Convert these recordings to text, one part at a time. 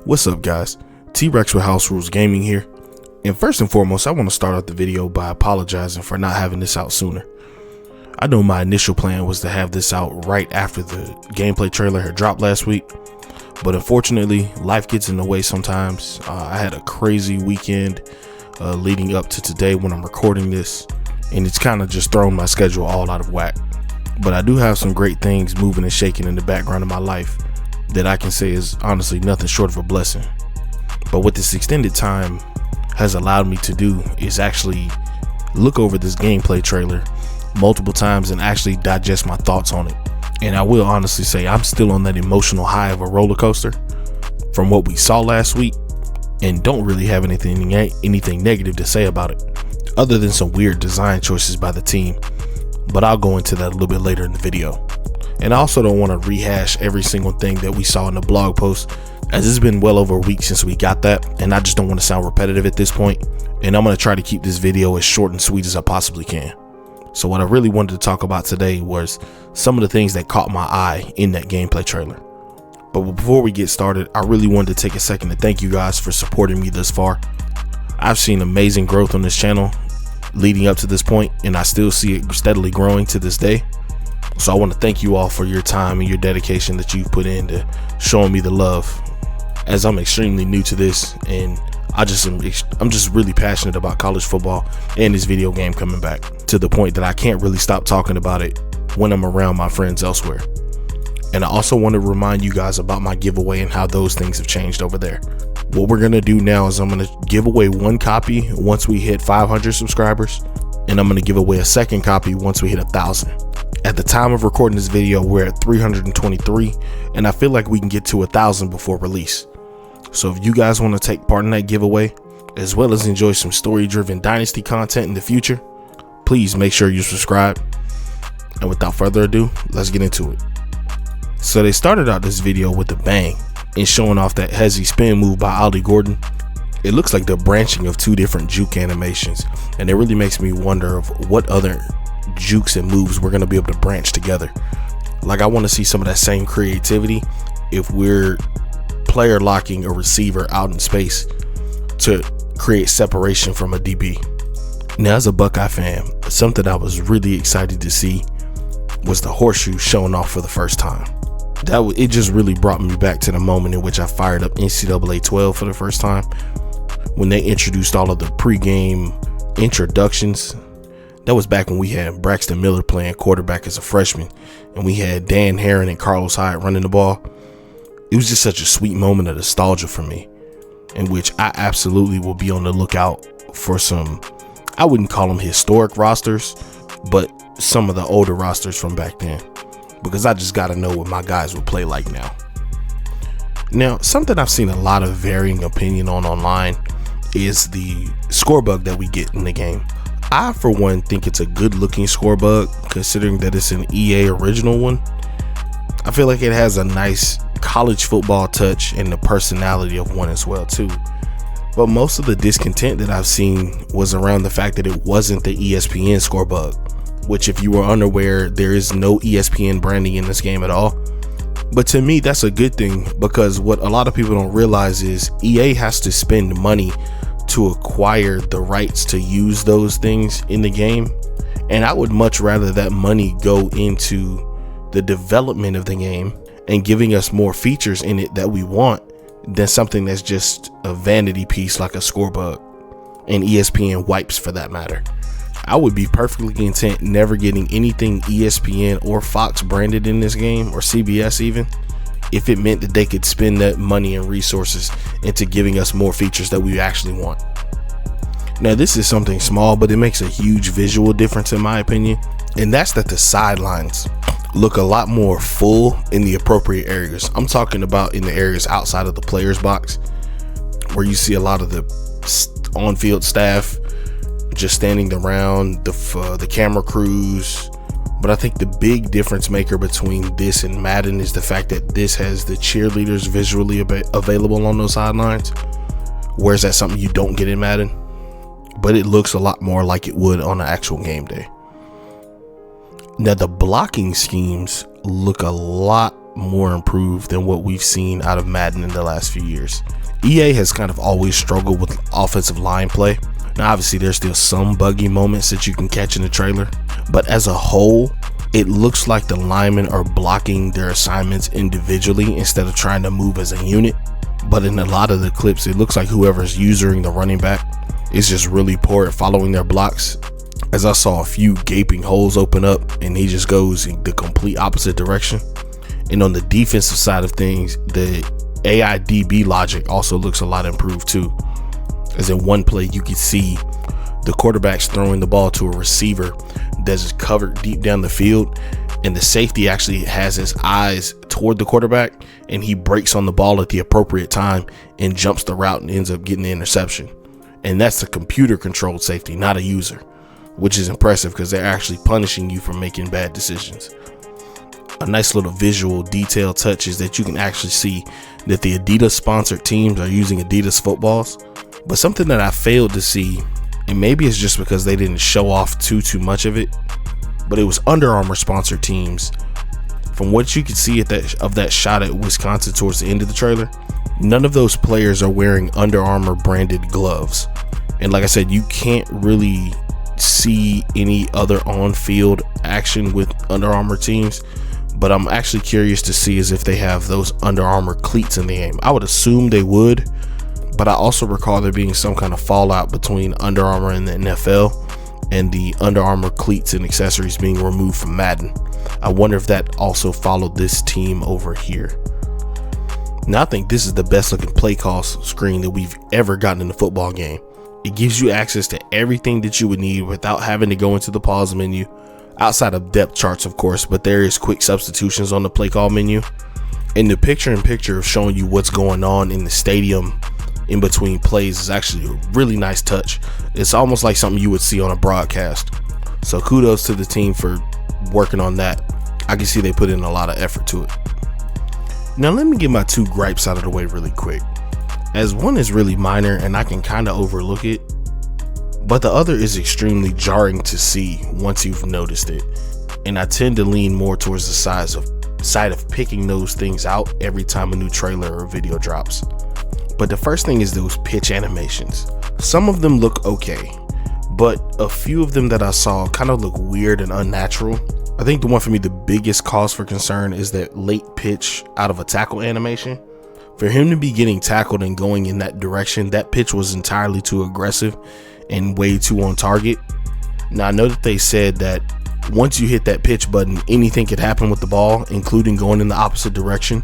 What's up, guys? T-Rex with House Rules Gaming here. And first and foremost, I want to start out the video by apologizing for not having this out sooner. I know my initial plan was to have this out right after the gameplay trailer had dropped last week, but unfortunately, life gets in the way sometimes. I had a crazy weekend leading up to today when I'm recording this, and it's kind of just thrown my schedule all out of whack. But I do have some great things moving and shaking in the background of my life that I can say is honestly nothing short of a blessing. But what this extended time has allowed me to do is actually look over this gameplay trailer multiple times and actually digest my thoughts on it. And I will honestly say I'm still on that emotional high of a roller coaster from what we saw last week, and don't really have anything negative to say about it other than some weird design choices by the team. But I'll go into that a little bit later in the video. And I also don't want to rehash every single thing that we saw in the blog post, as it's been well over a week since we got that, and I just don't want to sound repetitive at this point. And I'm going to try to keep this video as short and sweet as I possibly can. So what I really wanted to talk about today was some of the things that caught my eye in that gameplay trailer. But before we get started, I really wanted to take a second to thank you guys for supporting me thus far. I've seen amazing growth on this channel leading up to this point, and I still see it steadily growing to this day. So I want to thank you all for your time and your dedication that you've put into showing me the love, as I'm extremely new to this, and I'm just really passionate about college football and this video game coming back, to the point that I can't really stop talking about it when I'm around my friends elsewhere. And I also want to remind you guys about my giveaway and how those things have changed over there. What we're going to do now is I'm going to give away one copy once we hit 500 subscribers, and I'm going to give away a second copy once we hit 1,000. At the time of recording this video, we're at 323, and I feel like we can get to 1,000 before release. So if you guys want to take part in that giveaway, as well as enjoy some story-driven Dynasty content in the future, please make sure you subscribe. And without further ado, let's get into it. So they started out this video with a bang and showing off that hezzy spin move by Ollie Gordon. It looks like the branching of two different juke animations, and it really makes me wonder of what other jukes and moves we're going to be able to branch together. Like, I want to see some of that same creativity if we're player locking a receiver out in space to create separation from a DB. Now, as a Buckeye fan, something I was really excited to see was the horseshoe showing off for the first time. It just really brought me back to the moment in which I fired up NCAA 12 for the first time, when they introduced all of the pregame introductions. That was back when we had Braxton Miller playing quarterback as a freshman, and we had Dan Herron and Carlos Hyde running the ball. It was just such a sweet moment of nostalgia for me, in which I absolutely will be on the lookout for some, I wouldn't call them historic rosters, but some of the older rosters from back then, because I just got to know what my guys would play like now. Now, something I've seen a lot of varying opinion on online is the score bug that we get in the game. I, for one, think it's a good looking score bug, considering that it's an EA original one. I feel like it has a nice college football touch and the personality of one as well too. But most of the discontent that I've seen was around the fact that it wasn't the ESPN score bug, which, if you were unaware, there is no ESPN branding in this game at all. But to me, that's a good thing, because what a lot of people don't realize is EA has to spend money to acquire the rights to use those things in the game, and I would much rather that money go into the development of the game and giving us more features in it that we want, than something that's just a vanity piece like a score bug, and ESPN wipes for that matter. I would be perfectly content never getting anything ESPN or Fox branded in this game, or CBS even, if it meant that they could spend that money and resources into giving us more features that we actually want. Now, this is something small, but it makes a huge visual difference in my opinion, and that's that the sidelines look a lot more full in the appropriate areas. I'm talking about in the areas outside of the players box, where you see a lot of the on-field staff just standing around, the camera crews. But I think the big difference maker between this and Madden is the fact that this has the cheerleaders visually available on those sidelines, whereas that's something you don't get in Madden, but it looks a lot more like it would on an actual game day. Now, the blocking schemes look a lot more improved than what we've seen out of Madden in the last few years. EA has kind of always struggled with offensive line play. Now obviously there's still some buggy moments that you can catch in the trailer, but as a whole, it looks like the linemen are blocking their assignments individually instead of trying to move as a unit. But in a lot of the clips, it looks like whoever's using the running back is just really poor at following their blocks, as I saw a few gaping holes open up and he just goes in the complete opposite direction. And on the defensive side of things, the AIDB logic also looks a lot improved too, as in one play you could see the quarterback's throwing the ball to a receiver that's covered deep down the field, and the safety actually has his eyes toward the quarterback and he breaks on the ball at the appropriate time and jumps the route and ends up getting the interception. And that's a computer controlled safety, not a user, which is impressive because they're actually punishing you for making bad decisions. A nice little visual detail touch is that you can actually see that the Adidas sponsored teams are using Adidas footballs. But something that I failed to see, and maybe it's just because they didn't show off too much of it, but it was Under Armour sponsored teams. From what you could see at that shot at Wisconsin towards the end of the trailer, none of those players are wearing Under Armour branded gloves. And like I said, you can't really see any other on-field action with Under Armour teams, but I'm actually curious to see as if they have those Under Armour cleats in the game. I would assume they would, but I also recall there being some kind of fallout between Under Armour and the NFL, and the Under Armour cleats and accessories being removed from Madden. I wonder if that also followed this team over here. Now I think this is the best looking play call screen that we've ever gotten in a football game. It gives you access to everything that you would need without having to go into the pause menu, outside of depth charts of course, but there is quick substitutions on the play call menu. And the picture-in-picture of showing you what's going on in the stadium in between plays is actually a really nice touch. It's almost like something you would see on a broadcast. So kudos to the team for working on that. I can see they put in a lot of effort to it. Now let me get my two gripes out of the way really quick, as one is really minor and I can kind of overlook it, but the other is extremely jarring to see once you've noticed it, and I tend to lean more towards the side of picking those things out every time a new trailer or video drops. But the first thing is those pitch animations. Some of them look okay, but a few of them that I saw kind of look weird and unnatural. I think the one for me, the biggest cause for concern, is that late pitch out of a tackle animation. For him to be getting tackled and going in that direction, that pitch was entirely too aggressive and way too on target. Now I know that they said that once you hit that pitch button, anything could happen with the ball, including going in the opposite direction,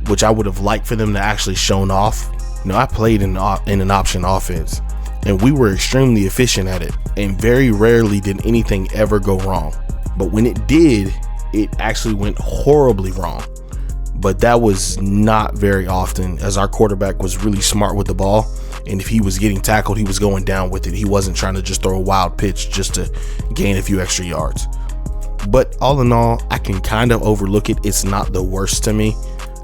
which I would have liked for them to actually shown off. You know, I played in an option offense and we were extremely efficient at it, and very rarely did anything ever go wrong. But when it did, it actually went horribly wrong. But that was not very often, as our quarterback was really smart with the ball, and if he was getting tackled, he was going down with it. He wasn't trying to just throw a wild pitch just to gain a few extra yards. But all in all, I can kind of overlook it. It's not the worst to me.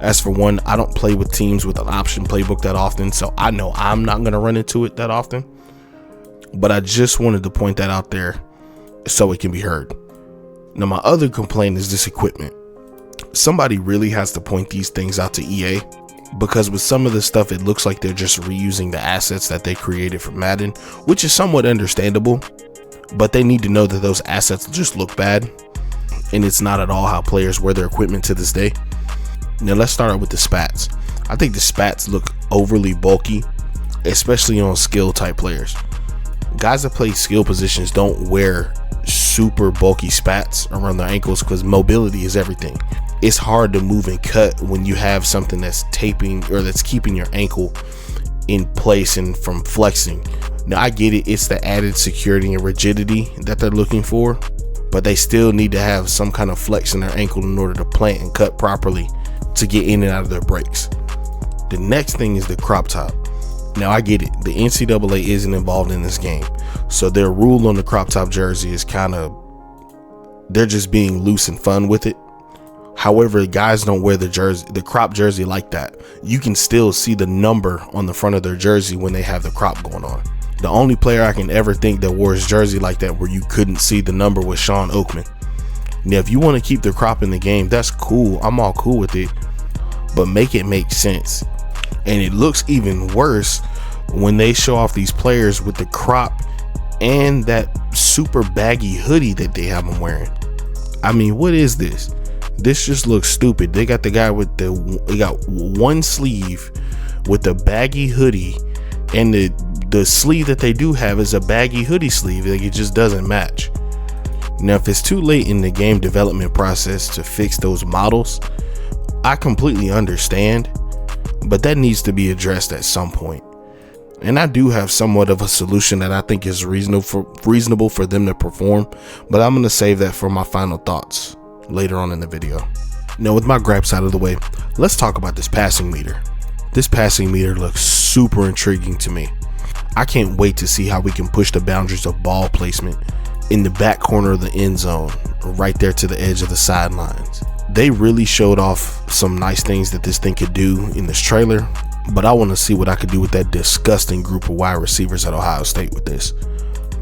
As for one, I don't play with teams with an option playbook that often, so I know I'm not going to run into it that often. But I just wanted to point that out there so it can be heard. Now, my other complaint is this equipment. Somebody really has to point these things out to EA, because with some of the stuff, it looks like they're just reusing the assets that they created for Madden, which is somewhat understandable, but they need to know that those assets just look bad, and it's not at all how players wear their equipment to this day. Now let's start out with the spats. I think the spats look overly bulky, especially on skill type players. Guys that play skill positions don't wear super bulky spats around their ankles because mobility is everything. It's hard to move and cut when you have something that's taping or that's keeping your ankle in place and from flexing. Now I get it, it's the added security and rigidity that they're looking for, but they still need to have some kind of flex in their ankle in order to plant and cut properly to get in and out of their breaks. The next thing is the crop top. Now I get it, the NCAA isn't involved in this game, so their rule on the crop top jersey is they're just being loose and fun with it. However, guys don't wear the crop jersey like that. You can still see the number on the front of their jersey when they have the crop going on. The only player I can ever think that wore his jersey like that where you couldn't see the number was Sean Oakman. Now, if you want to keep the crop in the game, that's cool. I'm all cool with it, but make it make sense. And it looks even worse when they show off these players with the crop and that super baggy hoodie that they have them wearing. I mean, what is this? This just looks stupid. They got the guy with they got one sleeve with the baggy hoodie, and the sleeve that they do have is a baggy hoodie sleeve. Like, it just doesn't match. Now, if it's too late in the game development process to fix those models, I completely understand, but that needs to be addressed at some point. And I do have somewhat of a solution that I think is reasonable for them to perform, but I'm going to save that for my final thoughts later on in the video. Now, with my gripes out of the way, let's talk about this passing meter. This passing meter looks super intriguing to me. I can't wait to see how we can push the boundaries of ball placement in the back corner of the end zone, right there to the edge of the sidelines. They really showed off some nice things that this thing could do in this trailer, but I want to see what I could do with that disgusting group of wide receivers at Ohio State with this,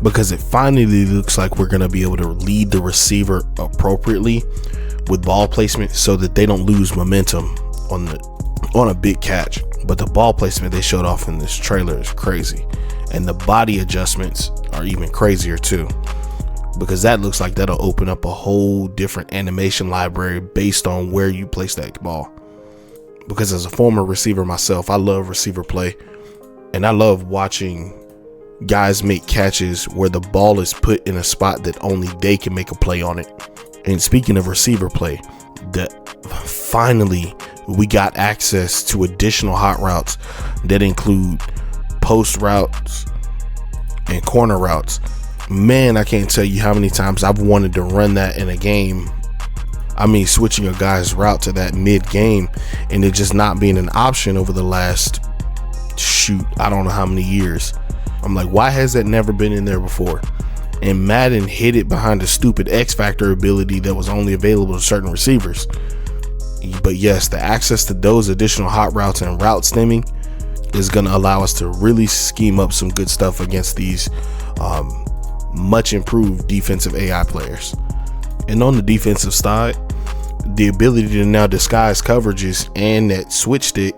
because it finally looks like we're going to be able to lead the receiver appropriately with ball placement so that they don't lose momentum on a big catch. But the ball placement they showed off in this trailer is crazy, and the body adjustments are even crazier too, because that looks like that'll open up a whole different animation library based on where you place that ball. Because as a former receiver myself, I love receiver play, and I love watching guys make catches where the ball is put in a spot that only they can make a play on it. And speaking of receiver play, finally we got access to additional hot routes that include post routes and corner routes. Man, I can't tell you how many times I've wanted to run that in a game. I mean, switching a guy's route to that mid-game and it just not being an option over the last, I don't know how many years. I'm like, why has that never been in there before? And Madden hid it behind a stupid X Factor ability that was only available to certain receivers. But yes, the access to those additional hot routes and route stemming is going to allow us to really scheme up some good stuff against these much improved defensive AI players. And on the defensive side, the ability to now disguise coverages and that switch stick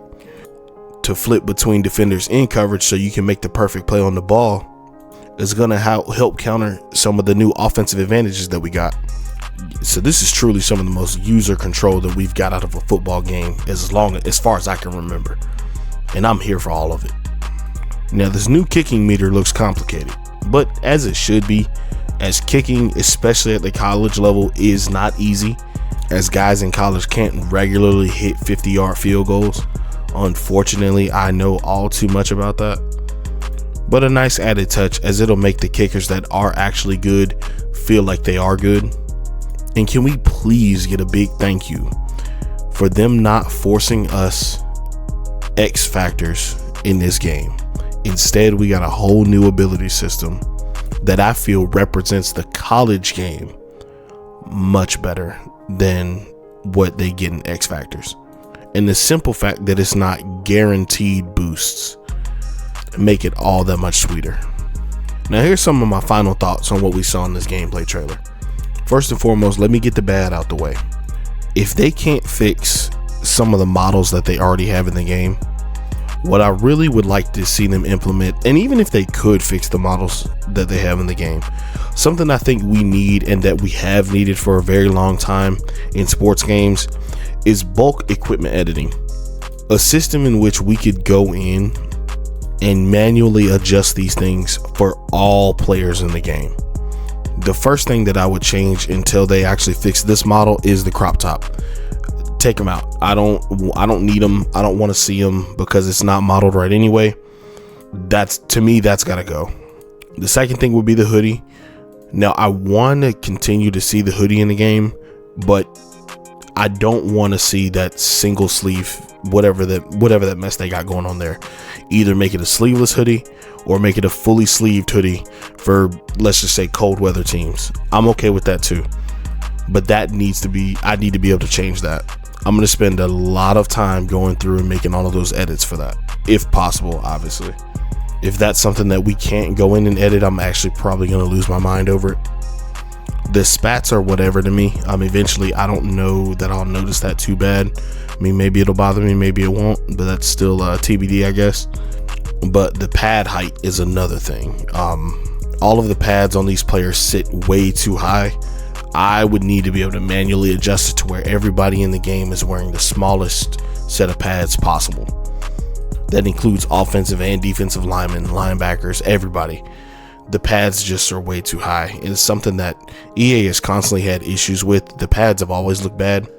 to flip between defenders in coverage so you can make the perfect play on the ball is going to help counter some of the new offensive advantages that we got. So this is truly some of the most user control that we've got out of a football game as far as I can remember, and I'm here for all of it. Now, this new kicking meter looks complicated, but as it should be, as kicking, especially at the college level, is not easy, as guys in college can't regularly hit 50-yard field goals. Unfortunately, I know all too much about that, but a nice added touch, as it'll make the kickers that are actually good feel like they are good. And can we please get a big thank you for them not forcing us X factors in this game. Instead, we got a whole new ability system that I feel represents the college game much better than what they get in X Factors. And the simple fact that it's not guaranteed boosts make it all that much sweeter. Now, here's some of my final thoughts on what we saw in this gameplay trailer. First and foremost, let me get the bad out the way. If they can't fix some of the models that they already have in the game, what I really would like to see them implement, and even if they could fix the models that they have in the game, something I think we need and that we have needed for a very long time in sports games is bulk equipment editing. A system in which we could go in and manually adjust these things for all players in the game. The first thing that I would change until they actually fix this model is the crop top. Take them out. I don't need them. I don't want to see them because it's not modeled right anyway. To me, that's got to go. The second thing would be the hoodie. Now, I want to continue to see the hoodie in the game, but I don't want to see that single sleeve, whatever that mess they got going on there. Either make it a sleeveless hoodie or make it a fully sleeved hoodie for, let's just say, cold weather teams. I'm okay with that too, but I need to be able to change that. I'm going to spend a lot of time going through and making all of those edits for that, if possible, obviously. If that's something that we can't go in and edit, I'm actually probably going to lose my mind over it. The spats are whatever to me. Eventually I don't know that I'll notice that too bad. I mean, maybe it'll bother me, maybe it won't, but that's still TBD, I guess. But the pad height is another thing. All of the pads on these players sit way too high. I would need to be able to manually adjust it to where everybody in the game is wearing the smallest set of pads possible. That includes offensive and defensive linemen, linebackers, everybody. The pads just are way too high. It's something that EA has constantly had issues with. The pads have always looked bad.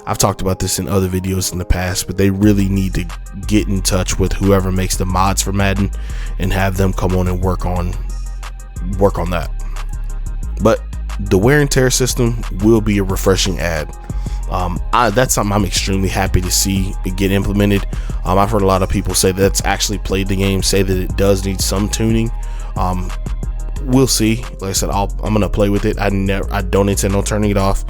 I've talked about this in other videos in the past, but they really need to get in touch with whoever makes the mods for Madden and have them come on and work on that. But the wear and tear system will be a refreshing add. That's something I'm extremely happy to see it get implemented. I've heard a lot of people say that's actually played the game say that it does need some tuning. We'll see. Like I said, I'm gonna play with it. I don't intend on turning it off.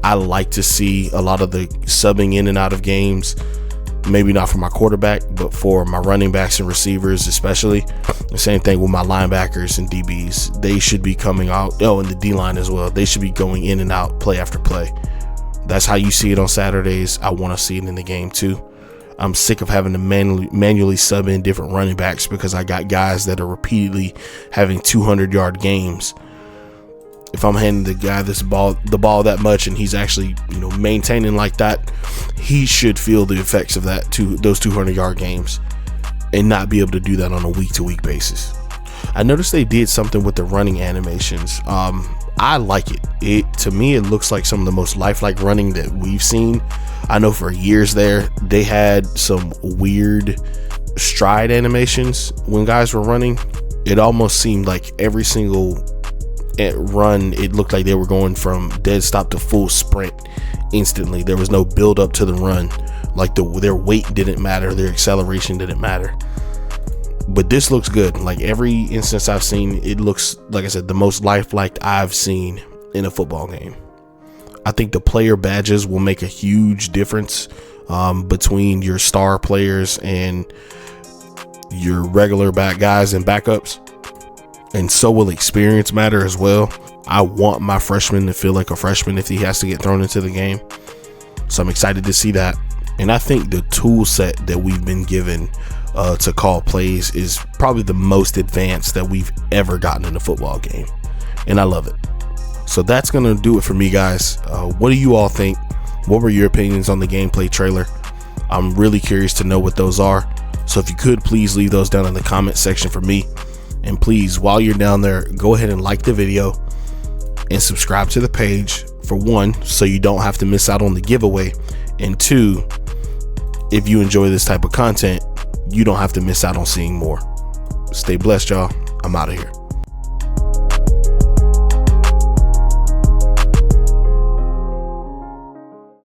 I like to see a lot of the subbing in and out of games. Maybe not for my quarterback, but for my running backs and receivers especially. The same thing with my linebackers and DBs. They should be coming out. Oh, and the D-line as well. They should be going in and out play after play. That's how you see it on Saturdays. I want to see it in the game too. I'm sick of having to manually sub in different running backs because I got guys that are repeatedly having 200-yard games. If I'm handing the guy the ball that much and he's actually, maintaining like that, he should feel the effects of those 200-yard games and not be able to do that on a week-to-week basis. I noticed they did something with the running animations. I like it. To me, it looks like some of the most lifelike running that we've seen. I know for years there, they had some weird stride animations when guys were running. It almost seemed like every single run, it looked like they were going from dead stop to full sprint instantly. There was no build up to the run. Like their weight didn't matter, their acceleration didn't matter. But this looks good. Like every instance I've seen, it looks, like I said, the most lifelike I've seen in a football game. I think the player badges will make a huge difference between your star players and your regular guys and backups. And so will experience matter as well. I want my freshman to feel like a freshman if he has to get thrown into the game. So I'm excited to see that. And I think the tool set that we've been given to call plays is probably the most advanced that we've ever gotten in a football game. And I love it. So that's going to do it for me, guys. What do you all think? What were your opinions on the gameplay trailer? I'm really curious to know what those are. So if you could, please leave those down in the comment section for me. And please, while you're down there, go ahead and like the video and subscribe to the page, for one, so you don't have to miss out on the giveaway. And two, if you enjoy this type of content, you don't have to miss out on seeing more. Stay blessed, y'all. I'm out of here.